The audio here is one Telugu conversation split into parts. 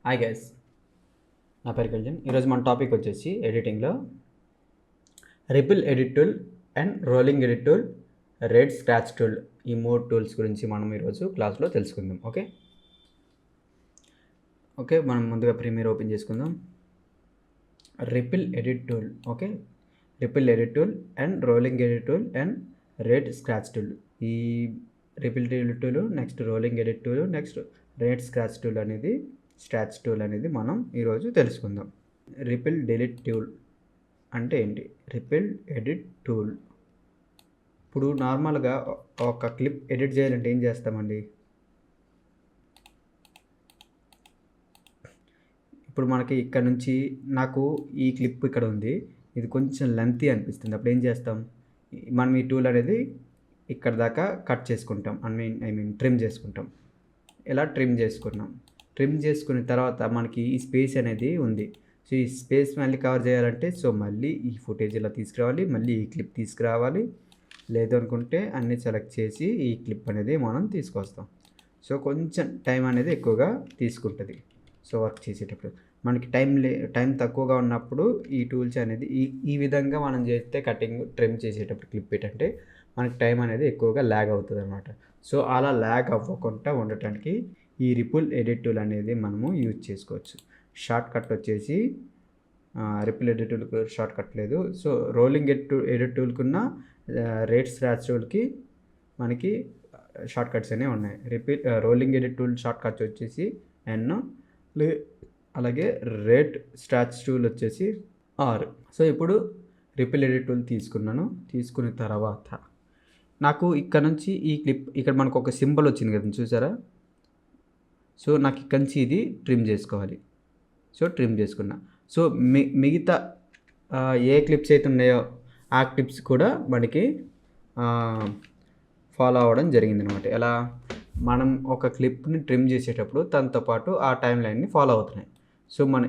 హాయ్ గైస్, నా పేరు కళ్యాణ్. ఈరోజు మన టాపిక్ వచ్చేసి ఎడిటింగ్లో ripple edit tool and rolling edit tool, rate stretch tool, ఈ 3 టూల్స్ గురించి మనం ఈరోజు క్లాస్లో తెలుసుకుందాం. ఓకే, మనం ముందుగా ప్రీమియర్ ఓపెన్ చేసుకుందాం. Ripple edit tool, ripple edit tool and rolling edit tool and rate stretch tool. ఈ ripple edit tool, next rolling edit tool, next rate stretch tool అనేది మనం ఈరోజు తెలుసుకుందాం. రిపిల్ డిలీట్ టూల్ అంటే ఏంటి? Ripple edit tool. ఇప్పుడు నార్మల్గా ఒక క్లిప్ ఎడిట్ చేయాలంటే ఏం చేస్తామండి? ఇప్పుడు మనకి ఇక్కడ నుంచి నాకు ఈ క్లిప్ ఇక్కడ ఉంది, ఇది కొంచెం లెంతీ అనిపిస్తుంది. అప్పుడు ఏం చేస్తాం? మనం ఈ టూల్ అనేది ఇక్కడ దాకా కట్ చేసుకుంటాం, ఐ మీన్ ట్రిమ్ చేసుకుంటాం. ఇలా ట్రిమ్ చేసుకున్న తర్వాత మనకి ఈ స్పేస్ అనేది ఉంది. సో ఈ స్పేస్ మళ్ళీ కవర్ చేయాలంటే మళ్ళీ ఈ ఫుటేజ్ ఇలా తీసుకురావాలి, మళ్ళీ ఈ క్లిప్ తీసుకురావాలి. లేదు అనుకుంటే అన్నీ సెలెక్ట్ చేసి ఈ క్లిప్ అనేది మనం తీసుకొస్తాం. సో కొంచెం టైం అనేది ఎక్కువగా తీసుకుంటుంది. సో వర్క్ చేసేటప్పుడు మనకి టైం తక్కువగా ఉన్నప్పుడు ఈ టూల్స్ అనేది ఈ విధంగా మనం చేస్తే కటింగ్ ట్రిమ్ చేసేటప్పుడు క్లిప్ ఏంటంటే మనకి టైం అనేది ఎక్కువగా ల్యాగ్ అవుతుంది అనమాట. సో అలా ల్యాగ్ అవ్వకుండా ఉండటానికి ఈ రిపుల్ ఎడిట్ టూల్ అనేది మనము యూజ్ చేసుకోవచ్చు. షార్ట్ కట్ వచ్చేసి రిపుల్ ఎడిట్ టూల్కి షార్ట్ కట్ లేదు. సో రోలింగ్ ఎడిట్ టూల్కున్న రెడ్ స్క్రాచ్ టూల్కి మనకి షార్ట్ కట్స్ అనేవి ఉన్నాయి. Rolling edit tool shortcuts వచ్చేసి ఎన్, అలాగే రెడ్ స్క్రాచ్ టూల్ వచ్చేసి ఆర్. సో ఇప్పుడు రిపిల్ ఎడిట్ టూల్ తీసుకున్న తర్వాత నాకు ఇక్కడ నుంచి ఈ క్లిప్ ఇక్కడ మనకు ఒక సింబల్ వచ్చింది కదా, చూసారా? సో నాకు ఇక్కడ నుంచి ఇది ట్రిమ్ చేసుకోవాలి. సో ట్రిమ్ చేసుకున్నా. సో మిగతా ఏ క్లిప్స్ అయితే ఉన్నాయో ఆ క్లిప్స్ కూడా మనకి ఫాలో అవ్వడం జరిగింది అనమాట. ఎలా? మనం ఒక క్లిప్ని ట్రిమ్ చేసేటప్పుడు తనతో పాటు ఆ టైం లైన్ని ఫాలో అవుతున్నాయి. సో మనం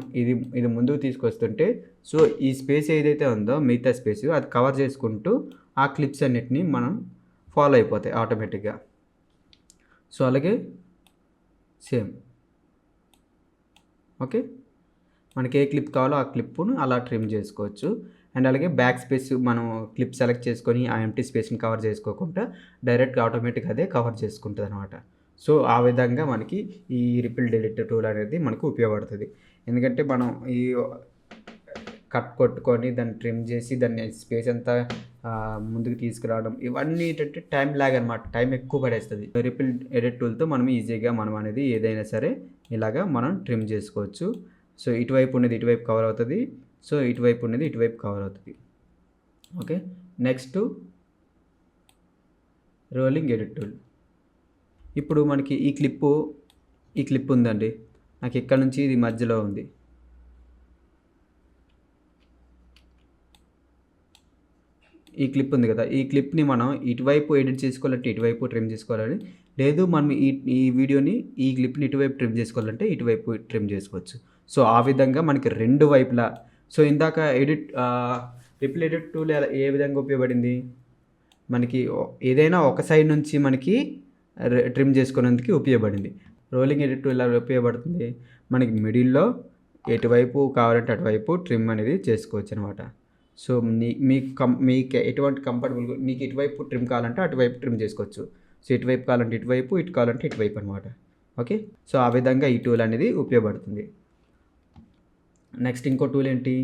ఇది ముందుకు తీసుకొస్తుంటే సో ఈ స్పేస్ ఏదైతే ఉందో మిగతా స్పేస్ అది కవర్ చేసుకుంటూ ఆ క్లిప్స్ అన్నిటినీ మనం ఫాలో అయిపోతాయి ఆటోమేటిక్గా. సో అలాగే సేమ్ ఓకే, మనకి ఏ క్లిప్ కావాలో ఆ క్లిప్ను అలా ట్రిమ్ చేసుకోవచ్చు. అండ్ అలాగే బ్యాక్ స్పేస్ మనం క్లిప్ సెలెక్ట్ చేసుకొని ఆ ఎంటీ స్పేస్ని కవర్ చేసుకోకుండా డైరెక్ట్గా ఆటోమేటిక్గా అదే కవర్ చేసుకుంటుంది అనమాట. సో ఆ విధంగా మనకి ఈ రిపిల్ డిలీట్ టూల్ అనేది మనకు ఉపయోగపడుతుంది. ఎందుకంటే మనం ఈ కట్ కొట్టుకొని దాన్ని ట్రిమ్ చేసి దాన్ని స్పేస్ అంతా ముందుకు తీసుకురావడం ఇవన్నీ ఏంటంటే టైం ల్యాగ్ అనమాట. టైం ఎక్కువ పడేస్తుంది. రిపిల్ ఎడిట్ టూల్తో మనం ఈజీగా మనం అనేది ఏదైనా సరే ఇలాగా మనం ట్రిమ్ చేసుకోవచ్చు. సో ఇటువైపు ఉన్నది ఇటువైపు కవర్ అవుతుంది, సో ఇటువైపు ఉన్నది ఇటువైపు కవర్ అవుతుంది. Okay, next rolling edit tool. ఇప్పుడు మనకి ఈ క్లిప్ ఉందండి, నాకు ఇక్కడ నుంచి ఇది మధ్యలో ఉంది. ఈ క్లిప్ ఉంది కదా, ఈ క్లిప్ని మనం ఇటువైపు ఎడిట్ చేసుకోవాలంటే ఇటువైపు ట్రిమ్ చేసుకోవాలని, లేదు మనం ఈ వీడియోని ఈ క్లిప్ని ఇటువైపు ట్రిమ్ చేసుకోవాలంటే ఇటువైపు ట్రిమ్ చేసుకోవచ్చు. సో ఆ విధంగా మనకి రెండు వైపులా. సో ఇందాక రిపిల్ ఎడిట్ టూల్ ఏ విధంగా ఉపయోగపడింది? మనకి ఏదైనా ఒక సైడ్ నుంచి మనకి ట్రిమ్ చేసుకునేందుకు ఉపయోగపడింది. రోలింగ్ ఎడిట్ టూల్ ఎలా ఉపయోగపడుతుంది? మనకి మిడిల్లో ఎటువైపు కావాలంటే అటువైపు ట్రిమ్ అనేది చేసుకోవచ్చు అనమాట. సో మీకు ఎటువంటి కంఫర్టబుల్, మీకు ఇటువైపు ట్రిమ్ కావాలంటే అటువైపు ట్రిమ్ చేసుకోవచ్చు. సో ఇటువైపు కావాలంటే ఇటువైపు, ఇటు కావాలంటే ఇటువైపు అనమాట. ఓకే, సో ఆ విధంగా ఈ టూల్ అనేది ఉపయోగపడుతుంది. నెక్స్ట్ ఇంకో టూల్ ఏంటి?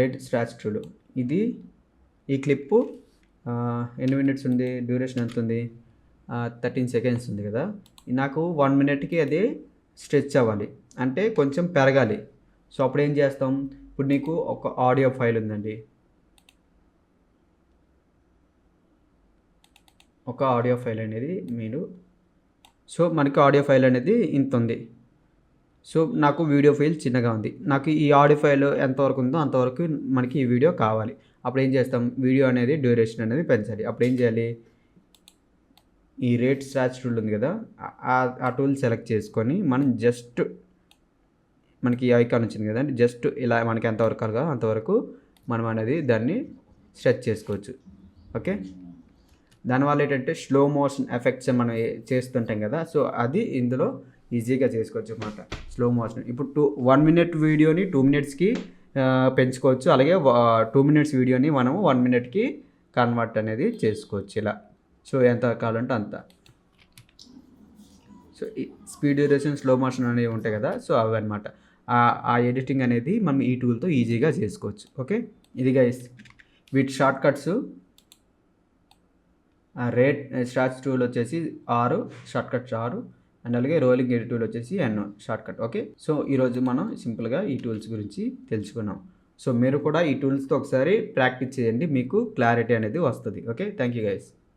Red stretch tool. ఈ క్లిప్పు ఎన్ని మినిట్స్ ఉంది? డ్యూరేషన్ ఎంత ఉంది? 13 సెకండ్స్ ఉంది కదా. నాకు 1 మినిట్కి అది స్ట్రెచ్ అవ్వాలి, అంటే కొంచెం పెరగాలి. సో అప్పుడు ఏం చేస్తాం? ఇప్పుడు నీకు ఒక ఆడియో ఫైల్ ఉందండి, ఒక ఆడియో ఫైల్ అనేది సో మనకి ఆడియో ఫైల్ అనేది ఇంత ఉంది. సో నాకు వీడియో ఫైల్ చిన్నగా ఉంది. నాకు ఈ ఆడియో ఫైల్ ఎంతవరకు ఉందో అంతవరకు మనకి ఈ వీడియో కావాలి. అప్పుడు ఏం చేస్తాం? వీడియో అనేది డ్యూరేషన్ అనేది పెంచాలి. అప్పుడు ఏం చేయాలి? ఈ రెడ్ స్క్రాచ్ టూల్ ఉంది కదా, ఆ టూల్ సెలెక్ట్ చేసుకొని మనం జస్ట్ మనకి ఐకాన్ వచ్చింది కదా, జస్ట్ ఇలా మనకి ఎంతవరకు కావాలో అంతవరకు మనం అనేది దాన్ని స్ట్రెచ్ చేసుకోవచ్చు. ఓకే, దానివల్ల ఏంటంటే స్లో మోషన్ ఎఫెక్ట్స్ మనం చేస్తుంటాం కదా, సో అది ఇందులో ఈజీగా చేసుకోవచ్చు అన్నమాట స్లో మోషన్. ఇప్పుడు 1 మినిట్ వీడియోని 2 మినిట్స్కి పెంచుకోవచ్చు. అలాగే 2 మినిట్స్ వీడియోని మనము 1 మినిట్కి కన్వర్ట్ అనేది చేసుకోవచ్చు ఇలా. సో ఎంత కావాలంటే అంత. సో ఈ స్పీడ్ డ్యూరేషన్, స్లో మోషన్ అనేవి ఉంటాయి కదా, సో అవి అనమాట. ఆ ఎడిటింగ్ అనేది మనం ఈ టూల్తో ఈజీగా చేసుకోవచ్చు. ఓకే, ఇది గైస్ వీటి షార్ట్ కట్స్. షార్ట్స్ టూల్ వచ్చేసి 6, షార్ట్ కట్స్ 6, అండ్ అలాగే రోలింగ్ ఎడిట్ టూల్ వచ్చేసి N short cut. Okay, so ఈరోజు మనం సింపుల్గా ఈ టూల్స్ గురించి తెలుసుకున్నాం. సో మీరు కూడా ఈ టూల్స్తో ఒకసారి ప్రాక్టీస్ చేయండి, మీకు క్లారిటీ అనేది వస్తుంది. Okay, thank you guys.